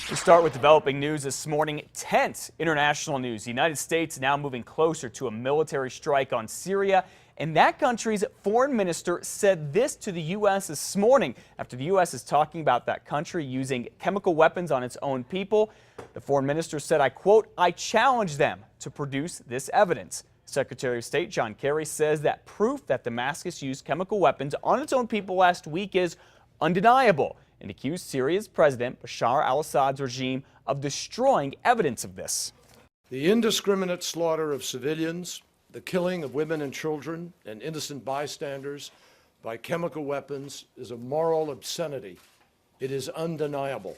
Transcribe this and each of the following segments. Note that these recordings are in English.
We start with developing news this morning. Tense international news. The United States now moving closer to a military strike on Syria. And that country's foreign minister said this to the U.S. this morning after the U.S. is talking about that country using chemical weapons on its own people. The foreign minister said, I quote, I challenge them to produce this evidence. Secretary of State John Kerry says that proof that Damascus used chemical weapons on its own people last week is undeniable, and accused Syria's President Bashar al-Assad's regime of destroying evidence of this. The indiscriminate slaughter of civilians, the killing of women and children and innocent bystanders by chemical weapons is a moral obscenity. It is undeniable.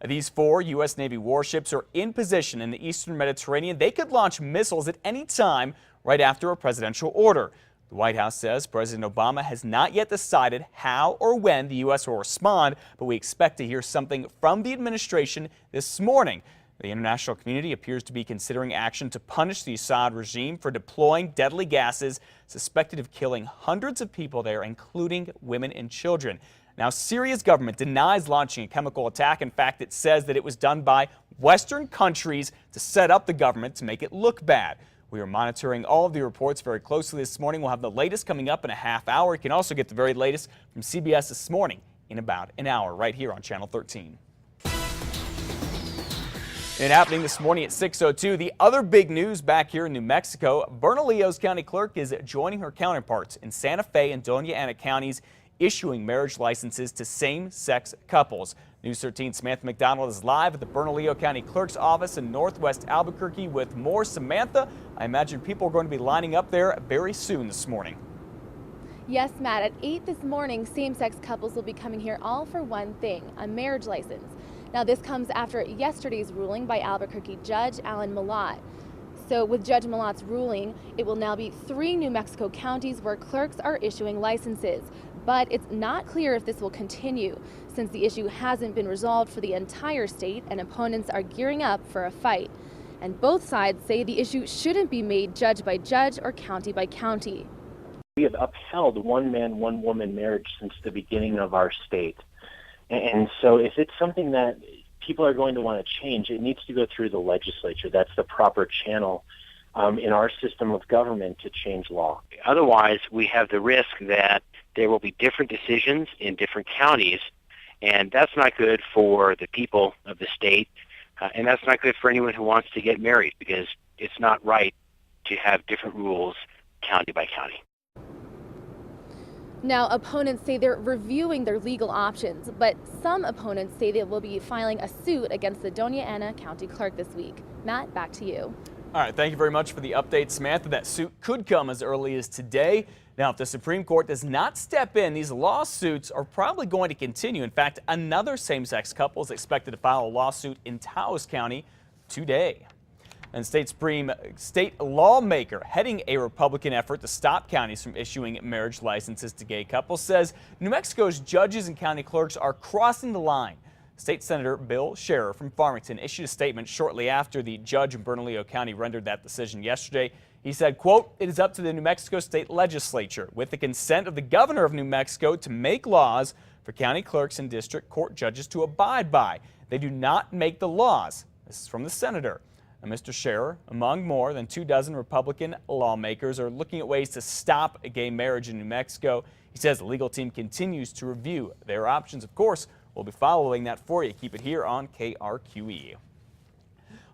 These 4 U.S. Navy warships are in position in the eastern Mediterranean. They could launch missiles at any time right after a presidential order. The White House says President Obama has not yet decided how or when the U.S. will respond, but we expect to hear something from the administration this morning. The international community appears to be considering action to punish the Assad regime for deploying deadly gases suspected of killing hundreds of people there, including women and children. Now, Syria's government denies launching a chemical attack. In fact, it says that it was done by Western countries to set up the government to make it look bad. We are monitoring all of the reports very closely this morning. We'll have the latest coming up in a half hour. You can also get the very latest from CBS This Morning in about an hour right here on Channel 13. And happening this morning at 6:02, the other big news back here in New Mexico. Bernalillo's county clerk is joining her counterparts in Santa Fe and Doña Ana counties, issuing marriage licenses to same-sex couples. News 13's Samantha McDonald is live at the Bernalillo County Clerk's office in northwest Albuquerque with more. Samantha, I imagine people are going to be lining up there very soon this morning. Yes, Matt, at 8 this morning, same-sex couples will be coming here all for one thing, a marriage license. Now, this comes after yesterday's ruling by Albuquerque Judge Alan Malott. So with Judge Malott's ruling, it will now be 3 New Mexico counties where clerks are issuing licenses. But it's not clear if this will continue, since the issue hasn't been resolved for the entire state and opponents are gearing up for a fight. And both sides say the issue shouldn't be made judge by judge or county by county. We have upheld one man, one woman marriage since the beginning of our state. And so if it's something that people are going to want to change, it needs to go through the legislature. That's the proper channel in our system of government to change law. Otherwise, we have the risk that there will be different decisions in different counties, and that's not good for the people of the state, and that's not good for anyone who wants to get married, because it's not right to have different rules county by county. Now, opponents say they're reviewing their legal options, but some opponents say they will be filing a suit against the Doña Ana County Clerk this week. Matt, back to you. All right, thank you very much for the update, Samantha. That suit could come as early as today. Now, if the Supreme Court does not step in, these lawsuits are probably going to continue. In fact, another same-sex couple is expected to file a lawsuit in Taos County today. And state lawmaker heading a Republican effort to stop counties from issuing marriage licenses to gay couples says New Mexico's judges and county clerks are crossing the line. State Senator Bill Scherer from Farmington issued a statement shortly after the judge in Bernalillo County rendered that decision yesterday. He said, quote, it is up to the New Mexico State Legislature, with the consent of the governor of New Mexico, to make laws for county clerks and district court judges to abide by. They do not make the laws. This is from the senator. And Mr. Scherer, among more than 24 Republican lawmakers, are looking at ways to stop a gay marriage in New Mexico. He says the legal team continues to review their options. Of course, we'll be following that for you. Keep it here on KRQE.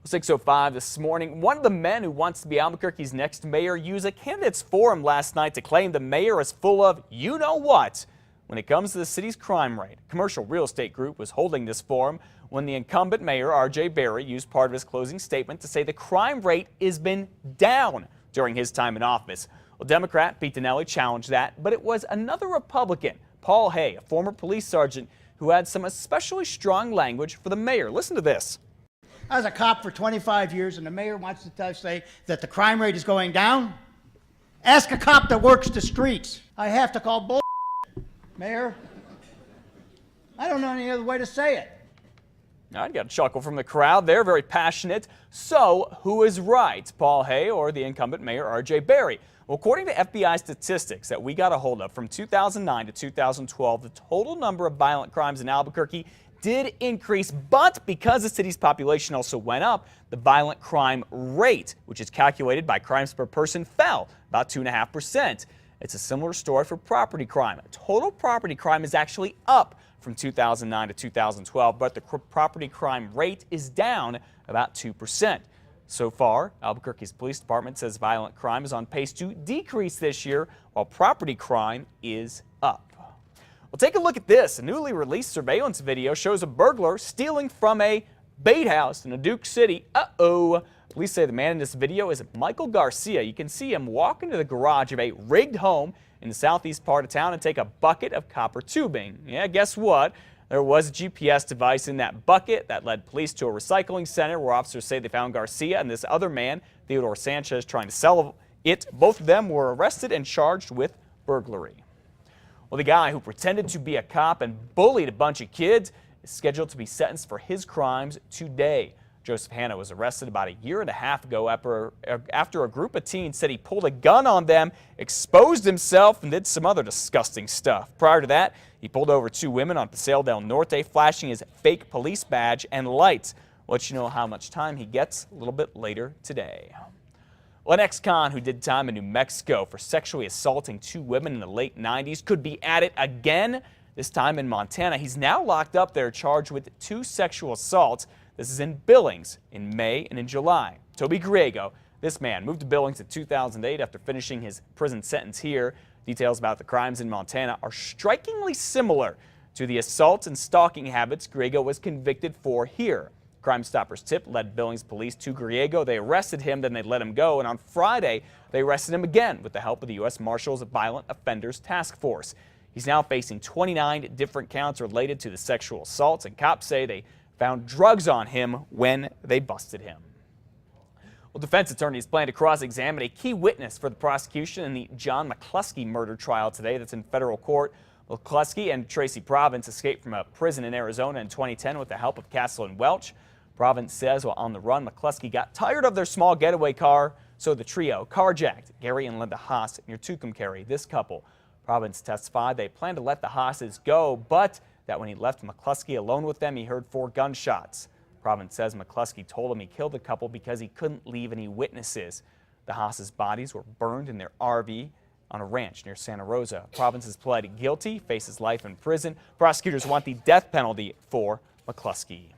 6:05 this morning. One of the men who wants to be Albuquerque's next mayor used a candidates forum last night to claim the mayor is full of you-know-what when it comes to the city's crime rate. Commercial Real Estate Group was holding this forum when the incumbent mayor, R.J. Berry, used part of his closing statement to say the crime rate has been down during his time in office. Well, Democrat Pete Dinelli challenged that, but it was another Republican, Paul Hay, a former police sergeant, who had some especially strong language for the mayor. Listen to this. I was a cop for 25 years, and the mayor wants to say that the crime rate is going down? Ask a cop that works the streets. I have to call bull, Mayor. I don't know any other way to say it. I got a chuckle from the crowd. They're very passionate. So, who is right, Paul Hay or the incumbent mayor, R.J. Berry? Well, according to FBI statistics that we got a hold of from 2009 to 2012, the total number of violent crimes in Albuquerque did increase, but because the city's population also went up, the violent crime rate, which is calculated by crimes per person, fell about 2.5%. It's a similar story for property crime. Total property crime is actually up from 2009 to 2012, but the property crime rate is down about 2%. So far, Albuquerque's police department says violent crime is on pace to decrease this year, while property crime is up. Well, take a look at this. A newly released surveillance video shows a burglar stealing from a bait house in Duke City. Police say the man in this video is Michael Garcia. You can see him walk into the garage of a rigged home in the southeast part of town and take a bucket of copper tubing. Yeah, guess what? There was a GPS device in that bucket that led police to a recycling center where officers say they found Garcia and this other man, Theodore Sanchez, trying to sell it. Both of them were arrested and charged with burglary. Well, the guy who pretended to be a cop and bullied a bunch of kids is scheduled to be sentenced for his crimes today. Joseph Hanna was arrested about a year and a half ago after a group of teens said he pulled a gun on them, exposed himself, and did some other disgusting stuff. Prior to that, he pulled over 2 women on Paseo del Norte, flashing his fake police badge and lights. We'll let you know how much time he gets a little bit later today. Well, an ex-con who did time in New Mexico for sexually assaulting 2 women in the late 90s could be at it again, this time in Montana. He's now locked up there charged with 2 sexual assaults. This is in Billings in May and in July. Toby Griego, this man, moved to Billings in 2008 after finishing his prison sentence here. Details about the crimes in Montana are strikingly similar to the assault and stalking habits Griego was convicted for here. Crime Stoppers tip led Billings police to Griego. They arrested him, then they let him go, and on Friday they arrested him again with the help of the U.S. Marshals Violent Offenders Task Force. He's now facing 29 different counts related to the sexual assaults, and cops say they found drugs on him when they busted him. Well, defense attorneys plan to cross-examine a key witness for the prosecution in the John McCluskey murder trial today that's in federal court. McCluskey and Tracy Province escaped from a prison in Arizona in 2010 with the help of Castle and Welch. Province says while on the run, McCluskey got tired of their small getaway car, so the trio carjacked Gary and Linda Haas near Tucumcari. This couple, Province testified they planned to let the Haas's go, but that when he left McCluskey alone with them, he heard 4 gunshots. Province says McCluskey told him he killed the couple because he couldn't leave any witnesses. The Haas's bodies were burned in their RV on a ranch near Santa Rosa. Province has pled guilty, faces life in prison. Prosecutors want the death penalty for McCluskey.